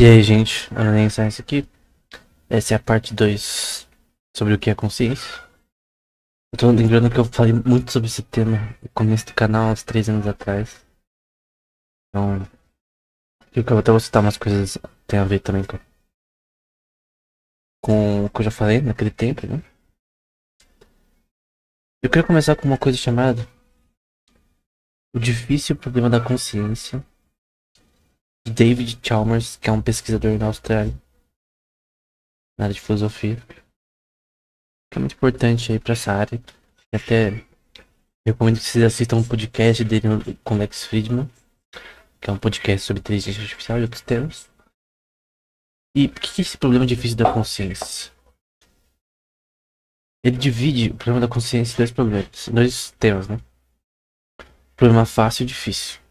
E aí, gente, Aranha Science aqui. Essa é a parte 2 sobre o que é consciência. Eu tô lembrando que eu falei muito sobre esse tema no começo do canal, uns 3 anos atrás. Então, eu até vou citar umas coisas que tem a ver também com o que eu já falei naquele tempo, né? Eu queria começar com uma coisa chamada O Difícil Problema da Consciência, de David Chalmers, que é um pesquisador na Austrália, na área de filosofia, que é muito importante aí pra essa área. E até recomendo que vocês assistam um podcast dele com Lex Friedman, que é um podcast sobre inteligência artificial e outros temas. E por que esse problema difícil da consciência? Ele divide o problema da consciência em dois problemas, dois temas, né? Problema fácil e difícil.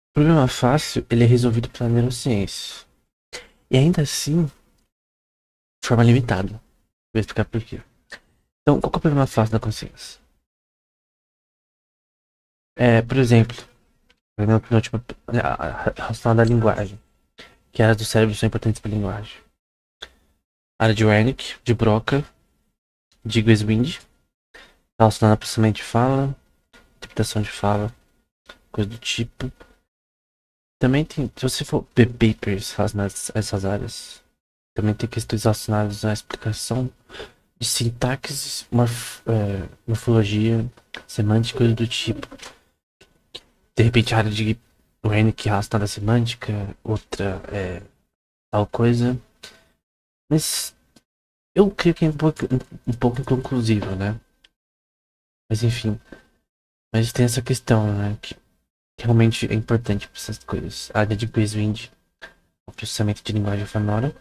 O problema fácil, ele é resolvido pela neurociência. E ainda assim, de forma limitada. Vou explicar por quê. Então, qual que é o problema fácil da consciência? Por exemplo, relacionado à linguagem, que áreas do cérebro são importantes para a linguagem. A área de Wernicke, de Broca, de Wiswind, relacionada a processamento de fala, interpretação de fala, coisa do tipo. Também tem, se você for ver papers relacionados a essas áreas, também tem questões relacionadas à explicação de sintaxe, morfologia, semântica, coisa do tipo. De repente a área de Wernicke relacionada à semântica, outra é tal coisa. Mas eu creio que é um pouco inconclusivo, né? Mas enfim. Mas tem essa questão, né? Que realmente é importante para essas coisas. A área de Wiswind, o processamento de linguagem sonora,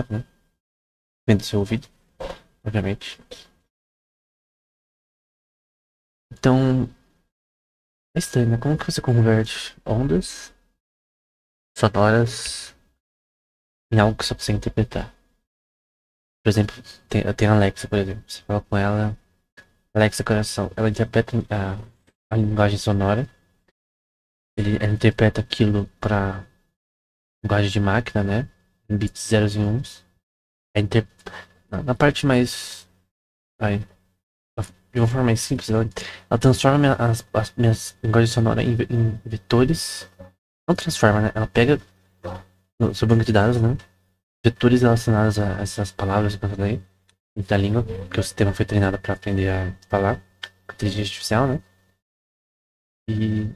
né? Vem do seu ouvido, obviamente. Então, é estranho, né? Como que você converte ondas sonoras em algo que só precisa interpretar? Por exemplo, tem a Alexa, por exemplo. Você fala com ela, Alexa, coração. Ela interpreta a linguagem sonora. Ela interpreta aquilo para linguagem de máquina, né? Em bits zeros e uns. Na parte mais. Vai, de uma forma mais simples, ela transforma as minhas linguagens sonoras em vetores. Não transforma, né? Ela pega no seu banco de dados, né? Vetores relacionados a essas palavras que eu falei da língua, que o sistema foi treinado para aprender a falar com inteligência artificial, né? E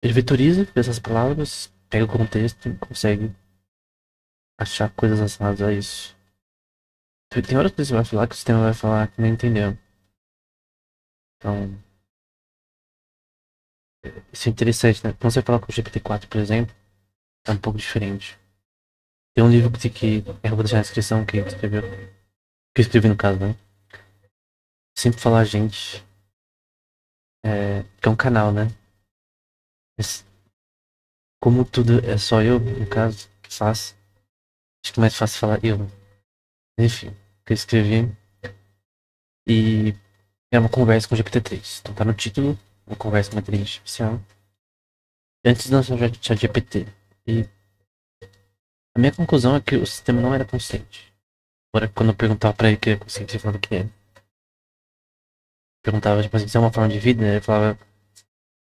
ele vetoriza essas palavras, pega o contexto e consegue achar coisas relacionadas a isso. Tem horas que você vai falar que o sistema vai falar que não entendeu. Então, isso é interessante, né? Quando você fala com o GPT-4, por exemplo, é um pouco diferente. Tem um livro que eu vou deixar na descrição, que escreveu, que eu escrevi no caso, né? Sempre falar a gente, que é um canal, né? Mas, como tudo é só eu, no caso, que faço, acho que é mais fácil falar eu. Enfim, que eu escrevi. E é uma conversa com o GPT-3. Então tá no título, uma conversa com a inteligência artificial. Antes de lançar o ChatGPT. E a minha conclusão é que o sistema não era consciente. Agora, quando eu perguntava pra ele que era consciente, ele falava que era. Perguntava, tipo assim, se é uma forma de vida, ele falava,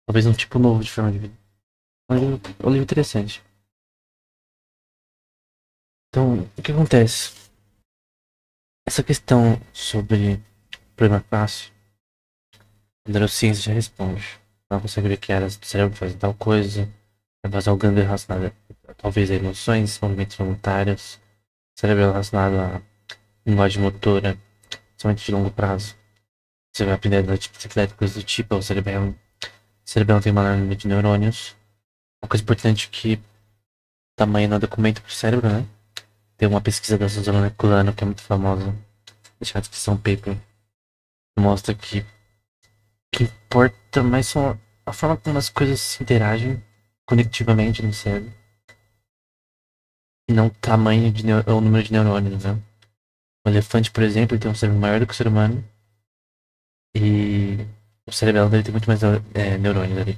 talvez um tipo novo de forma de vida. É um livro interessante. Então, o que acontece? Essa questão sobre problema fácil, a neurociência já responde. Ela consegue ver que áreas do cérebro fazem tal coisa, vai vazar o gândula relacionado talvez a emoções, movimentos voluntários, cérebro relacionado à linguagem motora, somente de longo prazo. Você vai aprender da bicicleta, coisas do tipo, o cerebelo tem maior número de neurônios. Uma coisa importante que tamanho não é documento pro cérebro, né? Tem uma pesquisa da Suzana Culano que é muito famosa, deixa a descrição paper, que mostra que o que importa mais são a forma como as coisas se interagem conectivamente no cérebro e não o tamanho ou o número de neurônios, né? O elefante, por exemplo, ele tem um cérebro maior do que o ser humano e o cerebelo dele tem muito mais neurônios ali.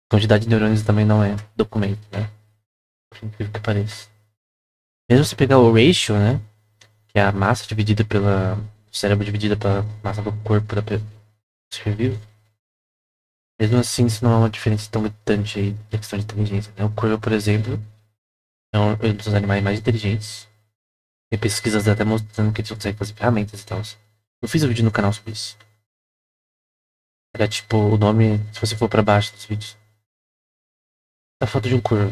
quantidade de neurônios também não é documento, né? Por incrível que pareça. Mesmo se pegar o ratio, né? Que é a massa dividida pela... O cérebro dividida pela massa do corpo da ser vivo. Mesmo assim, isso não é uma diferença tão gritante aí na questão de inteligência, né? O corvo, por exemplo, é um dos animais mais inteligentes. Tem pesquisas até mostrando que eles conseguem fazer ferramentas e tal. Eu fiz um vídeo no canal sobre isso. Era tipo o nome, se você for pra baixo dos vídeos. A foto de um corvo.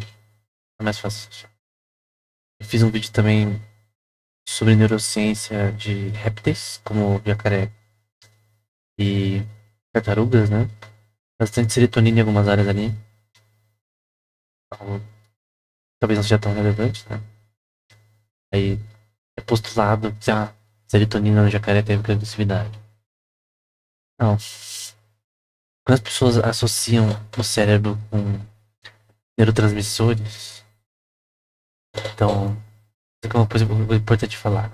É mais fácil. Eu fiz um vídeo também sobre neurociência de répteis, como jacaré e tartarugas, né? Bastante serotonina em algumas áreas ali. Então, talvez não seja tão relevante, né? Aí é postulado que a serotonina no jacaré tem agressividade. Não. Quando as pessoas associam o cérebro com neurotransmissores, então, isso é uma coisa importante falar.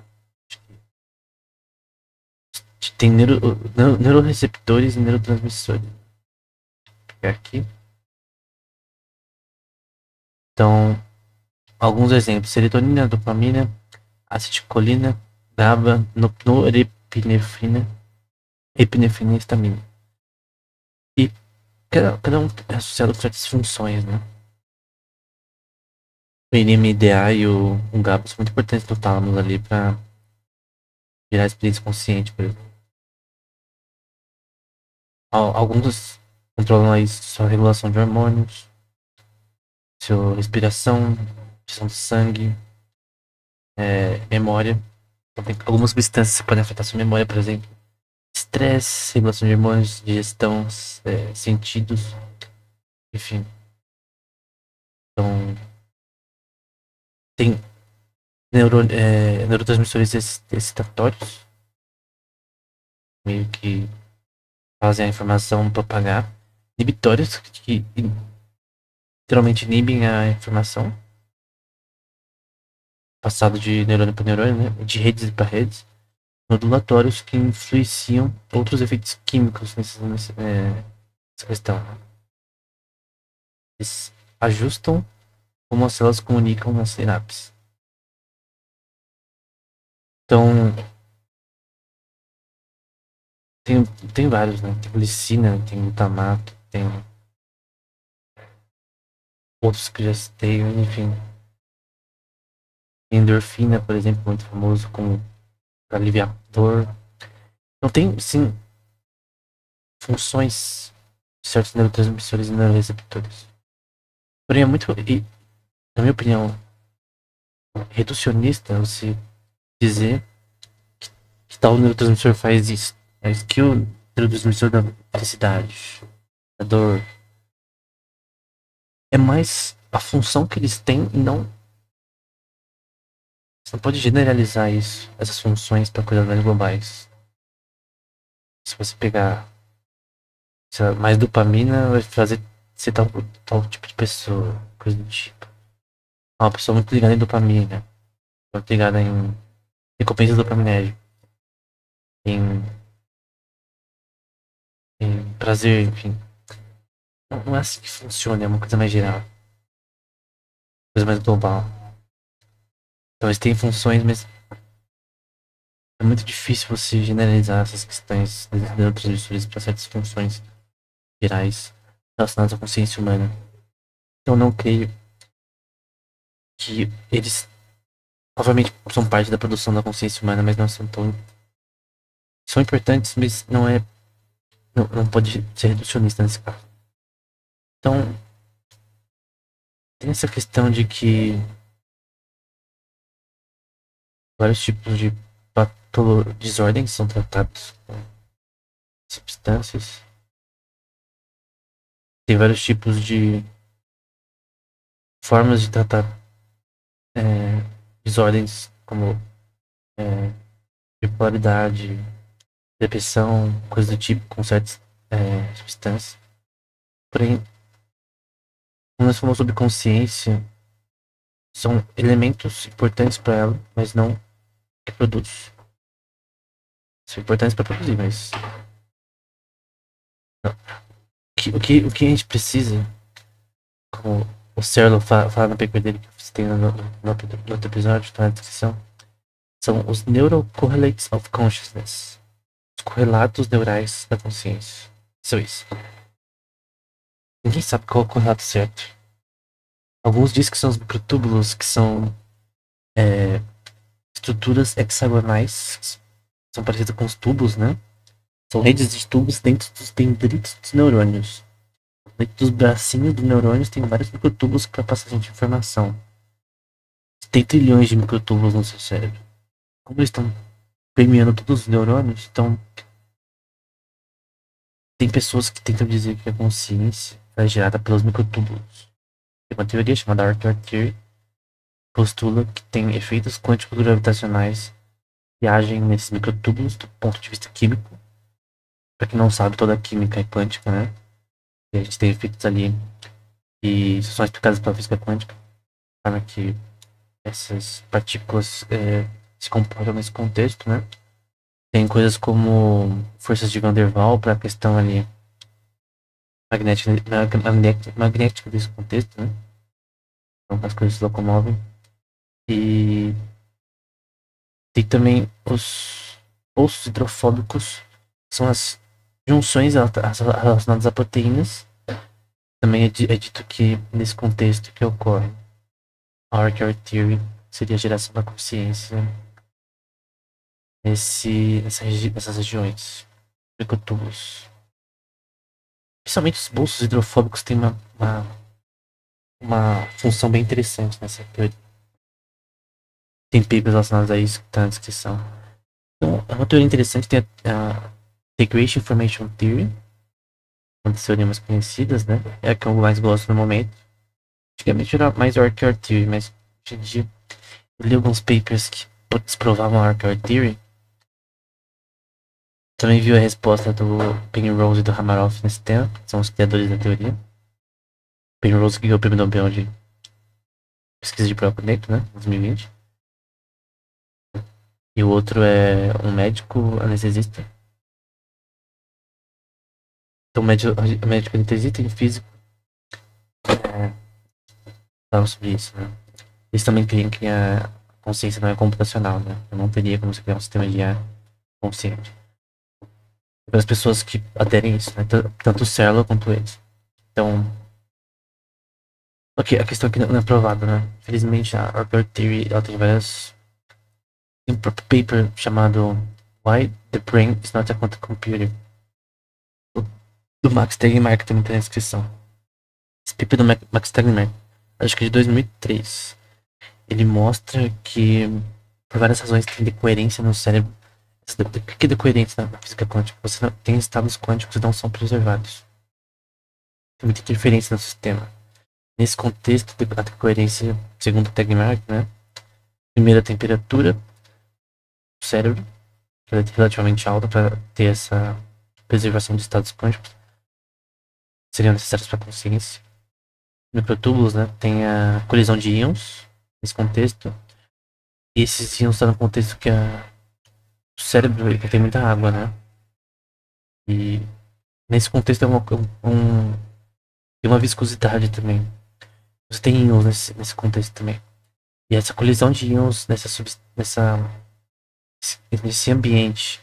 Tem neuroreceptores e neurotransmissores. Vou pegar aqui. Então, alguns exemplos: serotonina, dopamina, acetilcolina, GABA, norepinefrina, epinefrina e histamina. E cada um é associado com certas funções, né? O NMDA e o GABA são muito importantes no tálamo ali para gerar experiência consciente, por exemplo. Alguns controlam aí sua regulação de hormônios, sua respiração, pressão de sangue, memória. Então, tem algumas substâncias que podem afetar sua memória, por exemplo. Estresse, regulação de hormônios, digestão, sentidos, enfim. Então, tem neurotransmissores excitatórios, meio que fazem a informação propagar. Inibitórios, que literalmente inibem a informação. Passado de neurônio para neurônio, né? De redes para redes. Modulatórios que influenciam outros efeitos químicos nessa questão. Né? Eles ajustam como as células comunicam nas sinapses. Então, tem vários, né? Tem glicina, tem glutamato, tem outros que já citei, enfim. Endorfina, por exemplo, muito famoso como aliviar dor. Então tem, sim, funções de certos neurotransmissores e neuroreceptores. Porém, é muito, na minha opinião, reducionista você dizer que tal neurotransmissor faz isso. É isso que o neurotransmissor da felicidade, da dor, é mais a função que eles têm e não. Você não pode generalizar isso, essas funções para coisas mais globais. Se você pegar, sei lá, mais dopamina, vai fazer ser tal tipo de pessoa, coisa do tipo. Uma pessoa muito ligada em dopamina, muito ligada em recompensa dopaminérgica, em, em prazer, enfim. Não é assim que funciona, é uma coisa mais geral, coisa mais global. Então eles têm funções, mas é muito difícil você generalizar essas questões dos neurotransmissores para certas funções gerais relacionadas à consciência humana. Eu não creio que eles, obviamente, são parte da produção da consciência humana, mas não são tão. São importantes, mas não é. Não pode ser reducionista nesse caso. Então, tem essa questão de que vários tipos de desordens são tratados com substâncias. Tem vários tipos de formas de tratar desordens como bipolaridade, depressão, coisas do tipo, com certas substâncias. Porém, quando nós falamos sobre consciência, são elementos importantes para ela, mas não que produz. São importantes para produzir, mas não. O que a gente precisa como o Serlo fala no paper dele que você tem no outro episódio, tá na descrição, são os Neural Correlates of Consciousness. Os correlatos neurais da consciência. São isso. Ninguém sabe qual é o correlato certo. Alguns dizem que são os microtúbulos, que são estruturas hexagonais, são parecidas com os tubos, né? São redes de tubos dentro dos dendritos dos neurônios. Dentro dos bracinhos dos neurônios tem vários microtúbulos para passagem de informação. Tem trilhões de microtúbulos no seu cérebro. Como eles estão permeando todos os neurônios, então tem pessoas que tentam dizer que a consciência é gerada pelos microtúbulos. Tem uma teoria chamada Arthur Theory, postula que tem efeitos quânticos gravitacionais que agem nesses microtúbulos do ponto de vista químico. Para quem não sabe, toda a química é quântica, né? E a gente tem efeitos ali e são explicados pela física quântica, de forma que essas partículas se comportam nesse contexto, né? Tem coisas como forças de Van der Waals para a questão ali magnética desse contexto, né? Então as coisas se locomovem. E tem também os pulsos hidrofóbicos, que são as junções relacionadas a proteínas. Também é dito que nesse contexto que ocorre a Archer Theory seria a geração da consciência nessas regiões, microtúbulos. Principalmente os bolsos hidrofóbicos têm uma função bem interessante nessa teoria. Tem papers relacionados a isso que está na descrição. Então, é uma teoria interessante. Tem a Integration Information Theory, uma das teorias mais conhecidas, né? É a que eu mais gosto no momento. Antigamente era mais o Archer Theory, mas hoje em dia eu li alguns papers que desprovavam a Archer Theory. Também viu a resposta do Penrose e do Hameroff nesse tema, que são os criadores da teoria. Penrose ganhou o prêmio Nobel de pesquisa de próprio dentro, né? Em 2020. E o outro é um médico anestesista. Então, médico anestesista e físico falam sobre isso, né? Eles também criam que a consciência não é computacional, né? Eu não teria como você criar um sistema de IA consciente. Para as pessoas que aderem a isso, né? Tanto o Serlo quanto eles. Então, ok, a questão aqui não é provada, né? Felizmente a Archer Theory ela tem várias. Tem um próprio paper chamado Why the Brain is Not a Quantum Computer, do Max Tegmark, que também tem na descrição. Esse paper do Max Tegmark, acho que é de 2003. Ele mostra que por várias razões tem decoerência no cérebro. O que é decoerência na física quântica? Você tem estados quânticos que não são preservados. Tem muita interferência no sistema. Nesse contexto, a decoerência, segundo o Tegmark, né? Primeiro, a temperatura do cérebro, que é relativamente alta para ter essa preservação de estados quânticos, seriam necessários para a consciência. Microtúbulos, né? Tem a colisão de íons nesse contexto. E esses íons estão no contexto que o cérebro tem muita água, né? E nesse contexto tem uma viscosidade também. Você tem íons nesse contexto também. E essa colisão de íons nesse ambiente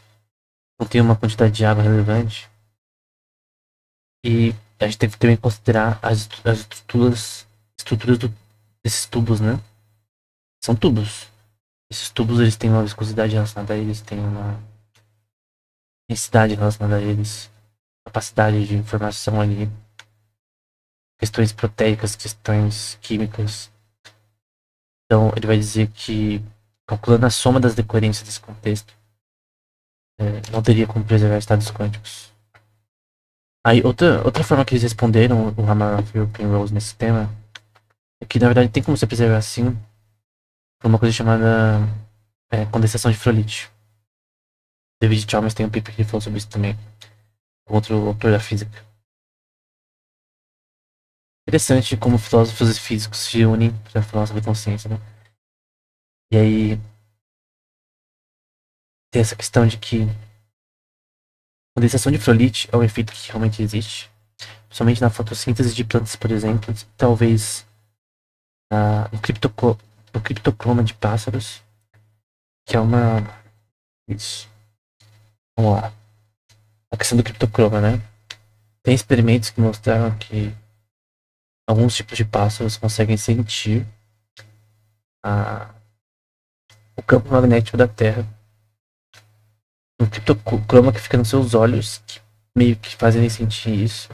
contém uma quantidade de água relevante. E a gente tem que também considerar as estruturas desses tubos, né? São tubos. Esses tubos eles têm uma viscosidade relacionada a eles, têm uma densidade relacionada a eles, capacidade de informação ali, questões proteicas, questões químicas. Então ele vai dizer que, calculando a soma das decoerências desse contexto, não teria como preservar estados quânticos. Aí outra forma que eles responderam, o Hameroff e o Penrose, nesse tema, é que na verdade tem como você preservar assim por uma coisa chamada condensação de Froelich. David Chalmers tem um paper que ele falou sobre isso também, outro autor da física. Interessante como filósofos e físicos se unem para falar sobre consciência, né? E aí tem essa questão de que condensação de Froelich é um efeito que realmente existe. Somente na fotossíntese de plantas, por exemplo, talvez no, no criptocroma de pássaros, que é uma. Isso. Vamos lá. A questão do criptocroma, né? Tem experimentos que mostraram que alguns tipos de pássaros conseguem sentir a, o campo magnético da Terra. Um criptocroma que fica nos seus olhos, que meio que fazem ele sentir isso.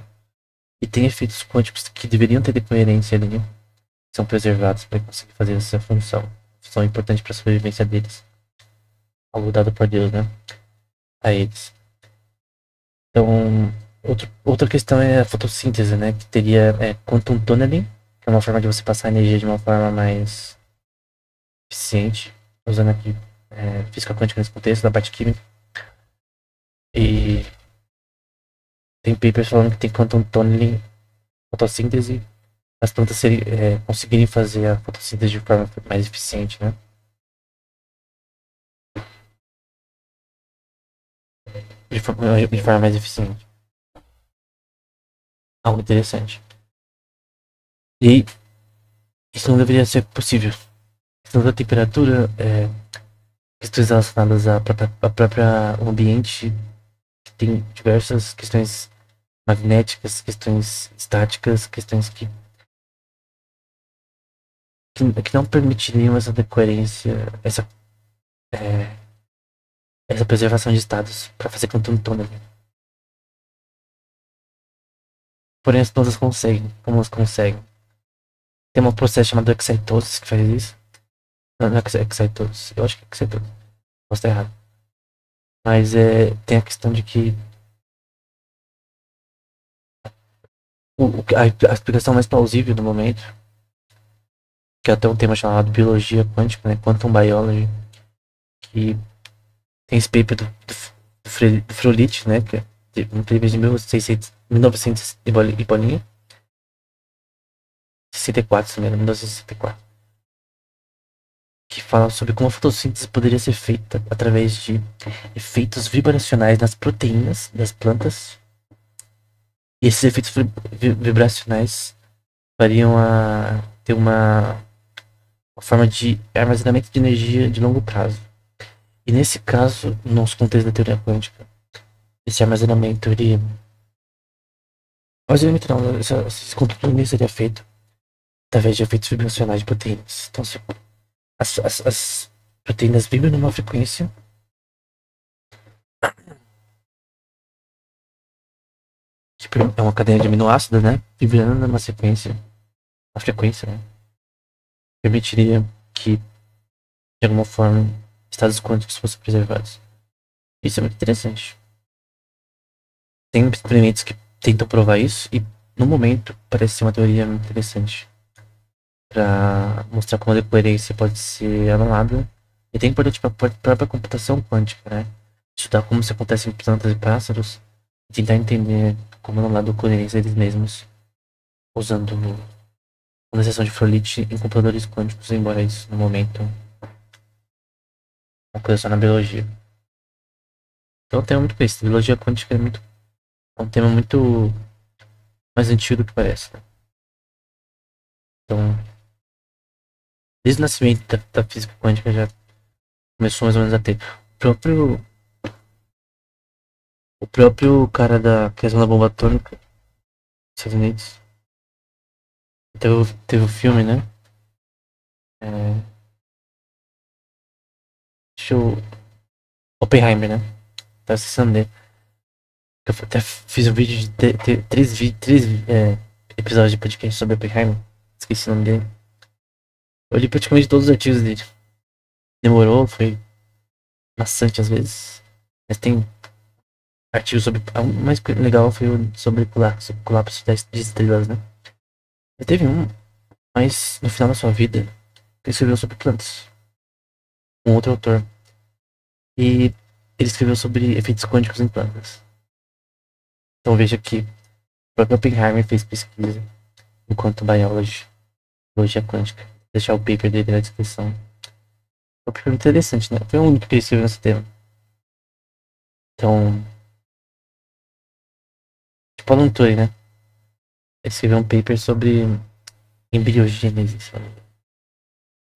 E tem efeitos quânticos que deveriam ter coerência ali, são preservados para conseguir fazer essa função. Função importante para a sobrevivência deles. Algo dado por Deus, né? A eles. Então, outra questão é a fotossíntese, né? Que teria quantum tunneling, que é uma forma de você passar energia de uma forma mais eficiente, usando aqui física quântica nesse contexto, da parte química. E tem papers falando que tem quantum tunneling, fotossíntese, as plantas conseguirem fazer a fotossíntese de forma mais eficiente, né? De forma mais eficiente. Algo interessante. E isso não deveria ser possível. A questão da temperatura, questões relacionadas à própria ambiente, que tem diversas questões magnéticas, questões estáticas, questões que não permitiriam essa decoerência, essa preservação de estados para fazer quantum tunneling. Porém, as plantas conseguem. Como elas conseguem? Tem um processo chamado excitosis que faz isso. Não é excitosis. Eu acho que é excitosis. Posso estar errado. Mas tem a questão de que a explicação mais plausível no momento, que é até um tema chamado biologia quântica, né? Quantum biology, que tem esse paper do Fröhlich, né? Que é um paper de 1900 e bolinha. 64, se não me engano, 1964. Que fala sobre como a fotossíntese poderia ser feita através de efeitos vibracionais nas proteínas das plantas. E esses efeitos vibracionais fariam ter uma forma de armazenamento de energia de longo prazo. E nesse caso, no nosso contexto da teoria quântica, esse armazenamento, armazenamento não, esse controle seria feito através de efeitos vibracionais de proteínas. Então, se as proteínas vibram numa frequência que é uma cadeia de aminoácidos, né? Vibrando numa sequência, uma frequência, né? Permitiria que, de alguma forma, estados quânticos fossem preservados. Isso é muito interessante. Tem experimentos que tentam provar isso e, no momento, parece ser uma teoria muito interessante para mostrar como a decoerência pode ser anulada. E é importante para a própria computação quântica, né? Estudar como isso acontece em plantas e pássaros e tentar entender como anular a coerência deles mesmos, usando uma seção de Fröhlich em computadores quânticos, embora isso, no momento, uma coisa só na biologia. Então, tem muito isso. Biologia quântica é um tema muito mais antigo do que parece, né? Então, desde o nascimento da física quântica já começou mais ou menos a ter. O próprio cara da questão da bomba atômica dos Estados Unidos teve o filme, né? Deixa eu. Oppenheimer, né? Tá acessando dele. Eu até fiz um vídeo de três episódios de podcast sobre Oppenheimer. Esqueci o nome dele. Eu li praticamente todos os artigos dele. Demorou, foi maçante às vezes. Mas tem artigos sobre. O mais legal foi sobre colapso de estrelas, né? Ele teve um, mas no final da sua vida, ele escreveu sobre plantas. Um outro autor. E ele escreveu sobre efeitos quânticos em plantas. Então veja que o próprio Oppenheimer fez pesquisa enquanto biologia quântica. Vou deixar o paper dele na descrição. É um paper interessante, né? Foi o único que ele escreveu nesse tema. Então, tipo Alan Turing, né? escreveu um paper sobre embriogênese, se eu não me engano.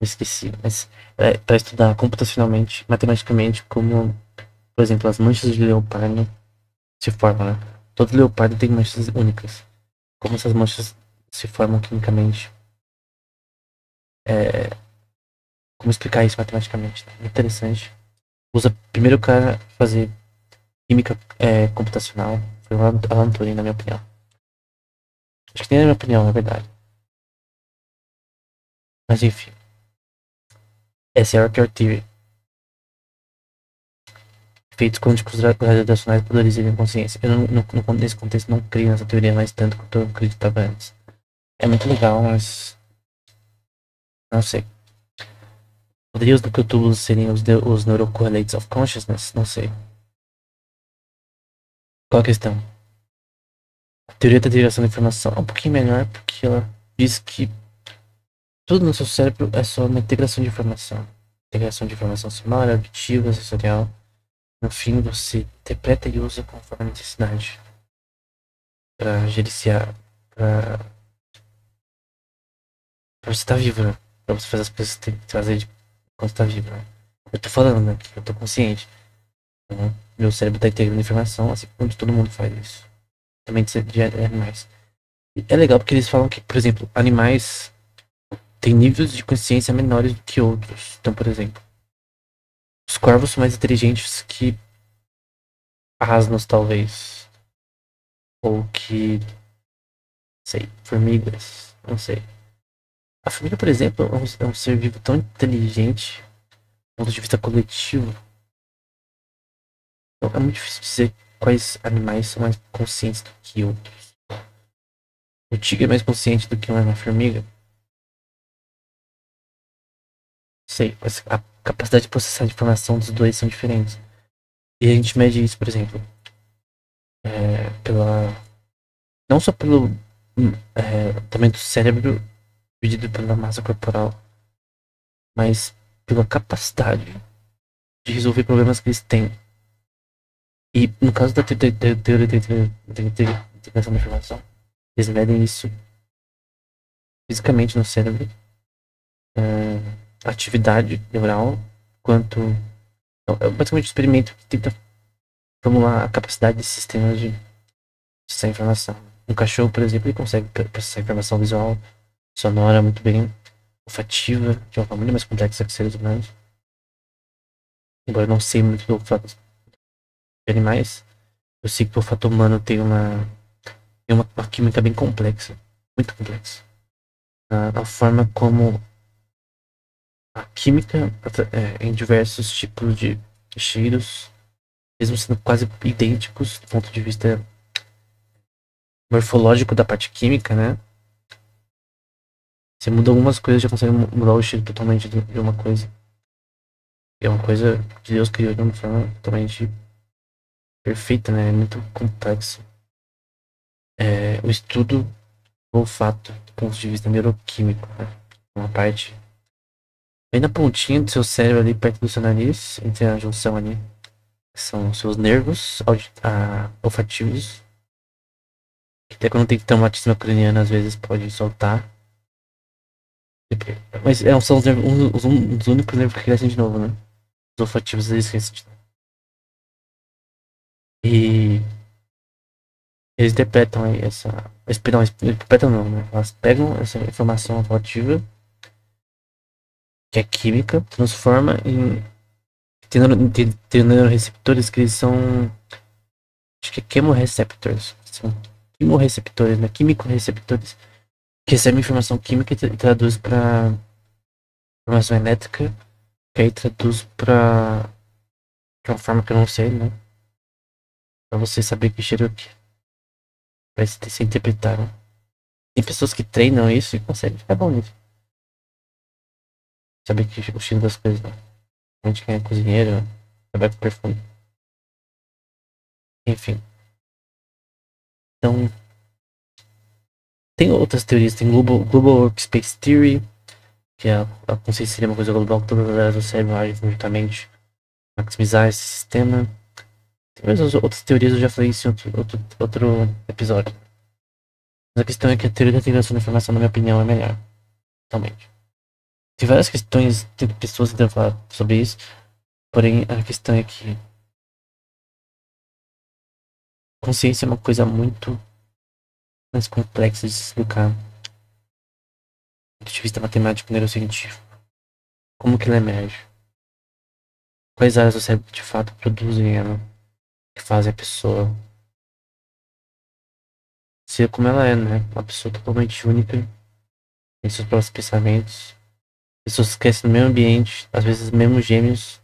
Eu esqueci, mas é para estudar computacionalmente, matematicamente, como, por exemplo, as manchas de leopardo se formam, né? Todo leopardo tem manchas únicas. Como essas manchas se formam quimicamente. É, como explicar isso matematicamente, né? Interessante. Usa primeiro o cara fazer química computacional. Foi o Alan Turing, na minha opinião. Acho que nem é a minha opinião, na verdade. Mas enfim. Essa é a Archer Theory. Feitos quânticos gravitacionais poderizam a consciência. Eu nesse contexto não creio nessa teoria mais tanto quanto eu acreditava antes. É muito legal, mas não sei. Poderiam os microtúbulos serem os neurocorrelates of consciousness? Não sei. Qual a questão? A teoria da derivação da informação é um pouquinho melhor porque ela diz que tudo no seu cérebro é só uma integração de informação. Integração de informação somária, auditiva, sensorial. No fim, você interpreta e usa conforme a necessidade. Pra gerenciar, pra você estar vivo, né? Pra você fazer as coisas que você tem que fazer quando você tá vivo, né? Eu tô falando, né? Que eu tô consciente. Então, meu cérebro tá integrando informação, assim como todo mundo faz isso. Também de animais. E é legal porque eles falam que, por exemplo, animais têm níveis de consciência menores do que outros. Então, por exemplo, os corvos são mais inteligentes que asnos, talvez. Ou que, sei, formigas. Não sei. A formiga, por exemplo, é um ser vivo tão inteligente do ponto de vista coletivo. Então, é muito difícil dizer quais animais são mais conscientes do que outros. O tigre é mais consciente do que uma formiga? Sei, mas a capacidade de processar informação dos dois são diferentes. E a gente mede isso, por exemplo, pela. Não só pelo tamanho do cérebro dividido pela massa corporal, mas pela capacidade de resolver problemas que eles têm. E no caso da teoria da integração da informação, eles medem isso fisicamente no cérebro, atividade neural, quanto. É basicamente um experimento que tenta formular a capacidade desse sistema de processar informação. Um cachorro, por exemplo, ele consegue processar informação visual, sonora muito bem, olfativa, de uma forma muito mais complexa que seres humanos. Embora eu não sei muito do olfato de animais, eu sei que o olfato humano tem uma química bem complexa, muito complexa. A forma como a química em diversos tipos de cheiros, mesmo sendo quase idênticos do ponto de vista morfológico da parte química, né? Você muda algumas coisas, já consegue mudar o cheiro totalmente de uma coisa. É uma coisa que Deus criou de uma forma totalmente perfeita, né? É muito complexo. O estudo do olfato do ponto de vista neuroquímico, né? Uma parte bem na pontinha do seu cérebro ali, perto do seu nariz, entre a junção ali, que são os seus nervos olfativos, que até quando tem traumatismo craniano, às vezes pode soltar. Mas são os, nervos, um dos únicos nervos que crescem de novo, né? Os olfativos, eles crescem de novo. E eles interpretam aí não, interpretam não, né? Elas pegam essa informação olfativa, que é química, transforma em. Tem neuroreceptores que eles são. Acho que é chemoreceptors. São quimorreceptores, né? Químico-receptores. Que recebem informação química e traduz para informação elétrica, que aí traduz para de uma forma que eu não sei, né? Pra você saber que cheiro que vai ser interpretado. Tem pessoas que treinam isso e conseguem ficar bom nisso. Saber que o cheiro das coisas, né? A gente que é cozinheiro, trabalha com perfume. Enfim. Então, tem outras teorias. Tem Global Workspace Theory, que é a consciência seria uma coisa global que todas as áreas do cérebro agem conjuntamente. Maximizar esse sistema. Tem outras teorias, eu já falei isso em outro episódio. Mas a questão é que a teoria da integração da informação, na minha opinião, é melhor. Totalmente. Tem várias questões, tem pessoas tentando falar sobre isso, porém a questão é que consciência é uma coisa muito mais complexa de se explicar do ponto de vista matemático e neurocientífico. Como que ela emerge? Quais áreas do cérebro de fato produzem ela, que fazem a pessoa ser como ela é, né? Uma pessoa totalmente única em seus próprios pensamentos. Pessoas que crescem no mesmo ambiente, às vezes mesmo gêmeos,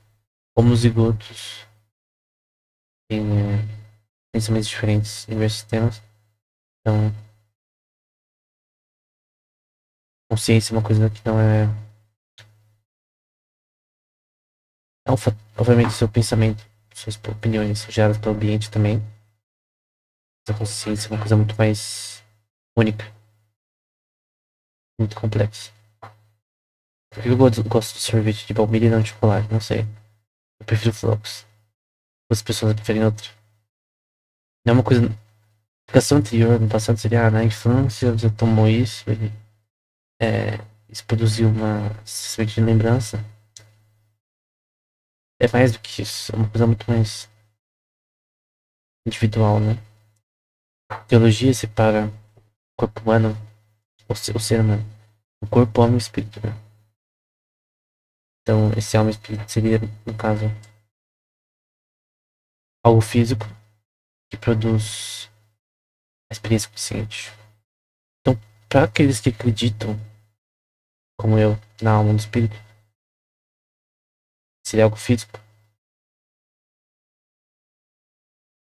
homozigotos, têm pensamentos diferentes em diversos temas. Então, consciência é uma coisa que não é. Obviamente, seu pensamento, suas opiniões são geradas pelo ambiente também. Mas a consciência é uma coisa muito mais única, muito complexa. Por que eu gosto de sorvete de baunilha e não de chocolate? Não sei. Eu prefiro flocos. As pessoas preferem outro. Não é uma coisa. Explicação anterior, no passado, seria na infância você tomou isso, isso produziu uma semente de lembrança. É mais do que isso, é uma coisa muito mais individual, né? Teologia separa o corpo humano, o ser humano, o corpo, alma e o espírito, né? Então, esse alma e espírito seria, no caso, algo físico que produz a experiência consciente. Então, para aqueles que acreditam, como eu, na alma e no espírito, seria algo físico.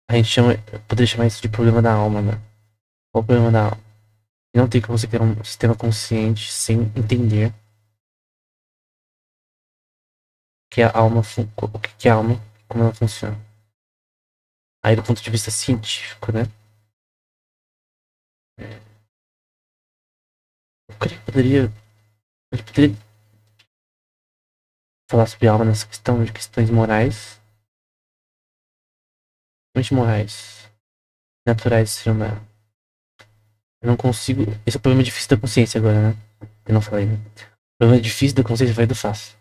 A gente poderia chamar isso de problema da alma, né? Qual o problema da alma? Não tem como você criar um sistema consciente sem entender que a alma, o que é a alma, como ela funciona. Aí, do ponto de vista científico, né? Eu creio que a gente poderia falar sobre a alma nessa questão de questões morais, somente morais, naturais do ser humano. Eu não consigo. Esse é o problema difícil da consciência agora, né? Eu não falei, né? O problema difícil da consciência vai do fácil.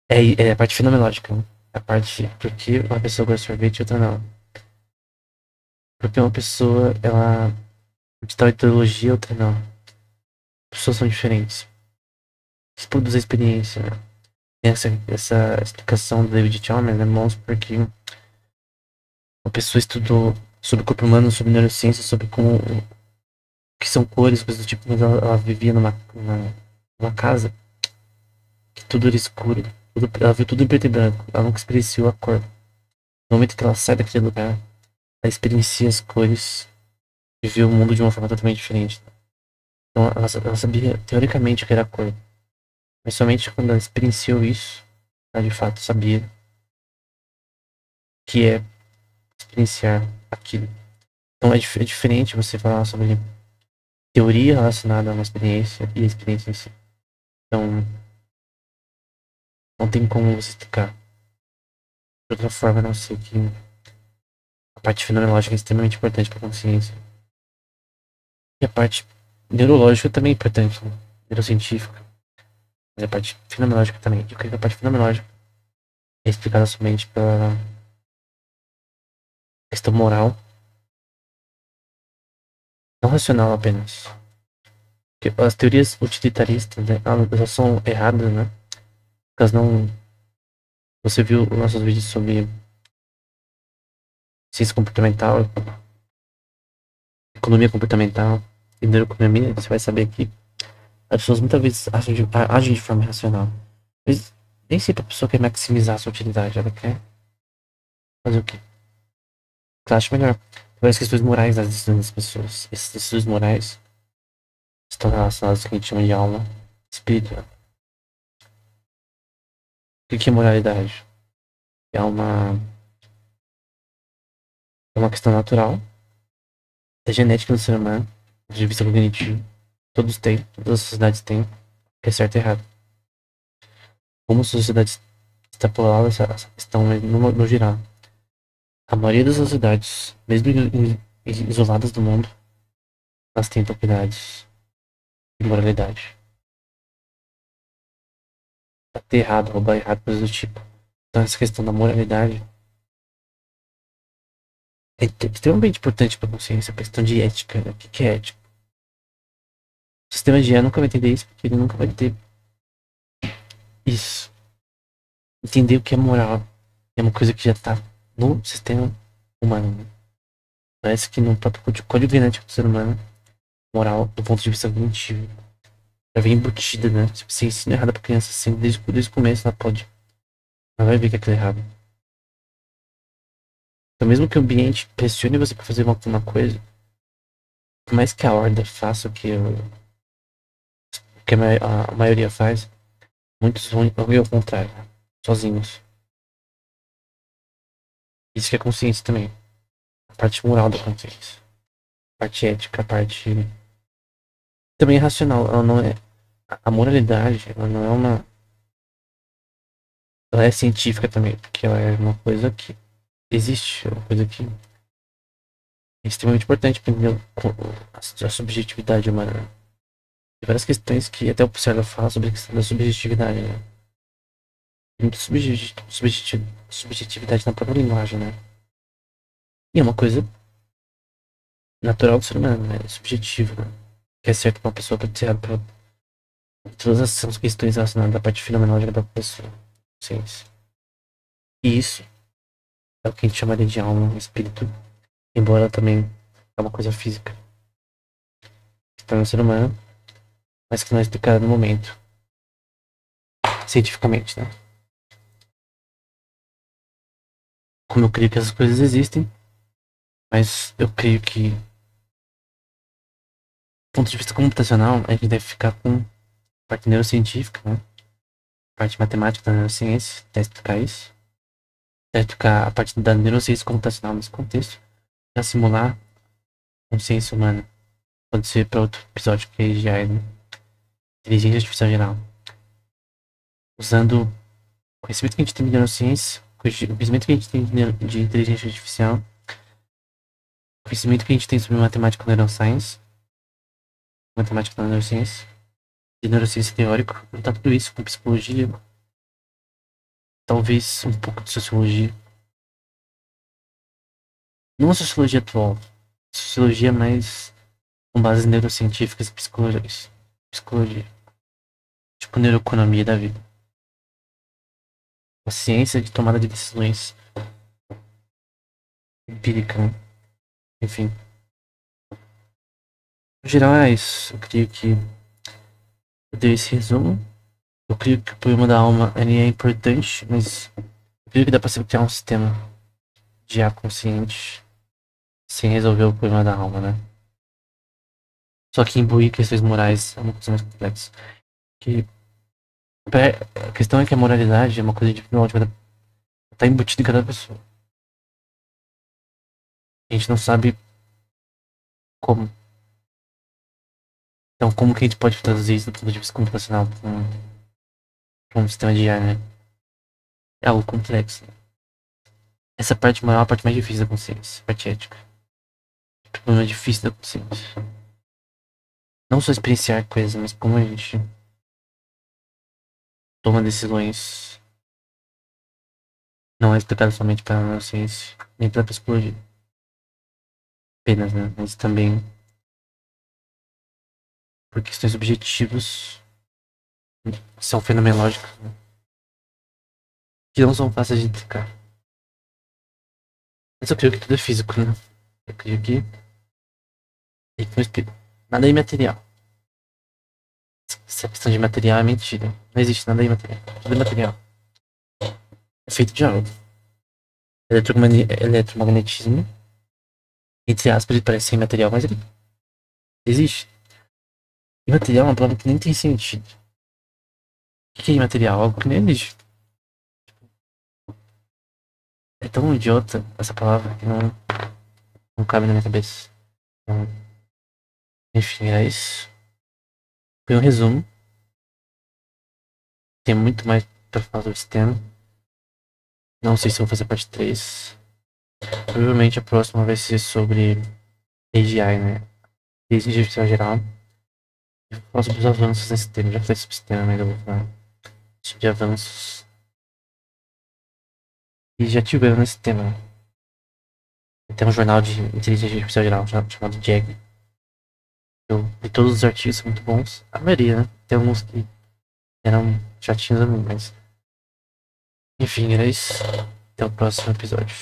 É a parte fenomenológica, né? A parte porque uma pessoa gosta de sorvete e outra não. Porque uma pessoa, ela de tal ideologia, outra não. Pessoas são diferentes. Isso produz a experiência, né? Tem essa explicação do David Chalmers, né? Mostra porque uma pessoa estudou sobre o corpo humano, sobre neurociência, sobre como que são cores, coisas do tipo, mas ela vivia numa casa que tudo era escuro. Ela viu tudo em preto e branco. Ela nunca experienciou a cor. No momento que ela sai daquele lugar, ela experiencia as cores e vê o mundo de uma forma totalmente diferente. Então ela sabia teoricamente o que era a cor. Mas somente quando ela experienciou isso, ela de fato sabia que é experienciar aquilo. Então é diferente você falar sobre teoria relacionada a uma experiência e a experiência em si. Então não tem como você explicar de outra forma, a não ser que a parte fenomenológica é extremamente importante para a consciência. E a parte neurológica também é importante, né? Neurocientífica. Mas a parte fenomenológica também. Eu creio que a parte fenomenológica é explicada somente pela questão moral, não racional apenas. Porque as teorias utilitaristas, né, elas são erradas, né? Elas não. Você viu os nossos vídeos sobre ciência comportamental, economia comportamental e neuroeconomia, você vai saber que as pessoas muitas vezes agem de forma racional. Mas nem sempre a pessoa quer maximizar a sua utilidade, ela quer fazer o quê? Ela acha melhor. Várias questões morais das decisões das pessoas. Essas decisões morais estão relacionadas ao que a gente chama de alma espiritual. O que é moralidade? É uma questão natural, é genética do ser humano, de vista cognitivo. Todos têm, todas as sociedades têm, que é certo e errado. Como as sociedades extrapoladas essa questão no geral. A maioria das sociedades, mesmo isoladas do mundo, elas têm propriedades de moralidade. Bater errado, roubar errado, coisas do tipo. Então essa questão da moralidade é extremamente importante para a consciência, a questão de ética, né? O que é ética? O sistema de IA nunca vai entender isso, porque ele nunca vai ter isso. Entender o que é moral é uma coisa que já tá no sistema humano, né? Parece que no próprio código genético do ser humano, moral, do ponto de vista cognitivo, já vem embutida, né? Se você ensina errado pra criança assim, desde o começo, ela pode. Ela vai ver que aquilo é errado. Então, mesmo que o ambiente pressione você pra fazer uma coisa, por mais que a horda faça o que a maioria faz, muitos vão ao contrário, né? Sozinhos. Isso que é consciência também. A parte moral da consciência. A parte ética, a parte. Também é racional. Ela não é. A moralidade, ela não é uma. Ela é científica também, porque ela é uma coisa que existe, é uma coisa que é extremamente importante para entender a subjetividade humana. Tem várias questões que até o Husserl fala sobre a questão da subjetividade, né? Tem muita subjetividade na própria linguagem, né? E é uma coisa natural do ser humano, né? É subjetivo, né? O que é certo para uma pessoa pode ser errado para outra. Todas essas questões relacionadas à parte fenomenológica da pessoa. Ciência. E isso é o que a gente chamaria de alma, espírito, embora também é uma coisa física que está no ser humano, mas que não é explicada no momento, cientificamente, né? Como eu creio que essas coisas existem, mas eu creio que, do ponto de vista computacional, a gente deve ficar com a parte neurocientífica, né? A parte matemática da neurociência, até explicar isso. Até explicar a parte da neurociência computacional nesse contexto, para simular a consciência humana. Pode ser para outro episódio que já é, né? Inteligência artificial geral. Usando o conhecimento que a gente tem de neurociência, o conhecimento que a gente tem de inteligência artificial, o conhecimento que a gente tem sobre matemática neuroscience, matemática da neurociência, de neurociência teórica, juntar tudo isso com psicologia, talvez um pouco de sociologia. Não a sociologia atual, sociologia mais com bases neurocientíficas e psicologias. Psicologia. Tipo neuroeconomia da vida. A ciência de tomada de decisões empírica, né? Enfim. No geral é isso. Eu creio que eu dei esse resumo. Eu creio que o problema da alma ele é importante, mas eu creio que dá pra se criar um sistema de ar consciente sem resolver o problema da alma, né? Só que imbuir questões morais é uma coisa mais complexa. Que, a questão é que a moralidade é uma coisa de tá embutida em cada pessoa. A gente não sabe como. Então, como que a gente pode traduzir isso do ponto de vista computacional pra um sistema de IA, né? É algo complexo. Essa parte moral é a parte mais difícil da consciência, a parte ética. O problema é difícil da consciência. Não só experienciar coisas, mas como a gente toma decisões não é explicado somente pela neurociência, nem pela psicologia. Apenas, né? Mas também por questões objetivas que são fenomenológicas, né? Que não são fáceis de explicar. Mas eu creio que tudo é físico, né? Eu creio que não explica. Nada é imaterial. Essa questão de material é mentira. Não existe nada imaterial. Tudo é material. É feito de algo. Eletromagnetismo, entre aspas, ele parece ser imaterial, mas ele existe. Imaterial é uma palavra que nem tem sentido. O que é imaterial? Algo que nem existe. É tão idiota essa palavra que não cabe na minha cabeça. Então, enfim, é isso. Foi um resumo. Tem muito mais pra falar sobre esse tema. Não sei se vou fazer parte 3. Provavelmente a próxima vai ser sobre AGI, né? Inteligência artificial geral. Eu falo sobre os avanços nesse tema, já falei sobre esse tema, mas ainda vou falar de avanços e já tiveram nesse tema. Tem um jornal de inteligência artificial geral chamado Jag. Eu li todos os artigos, são muito bons. A maioria, né? Tem alguns que eram chatinhos a mim, mas. Enfim, era isso. Até o próximo episódio.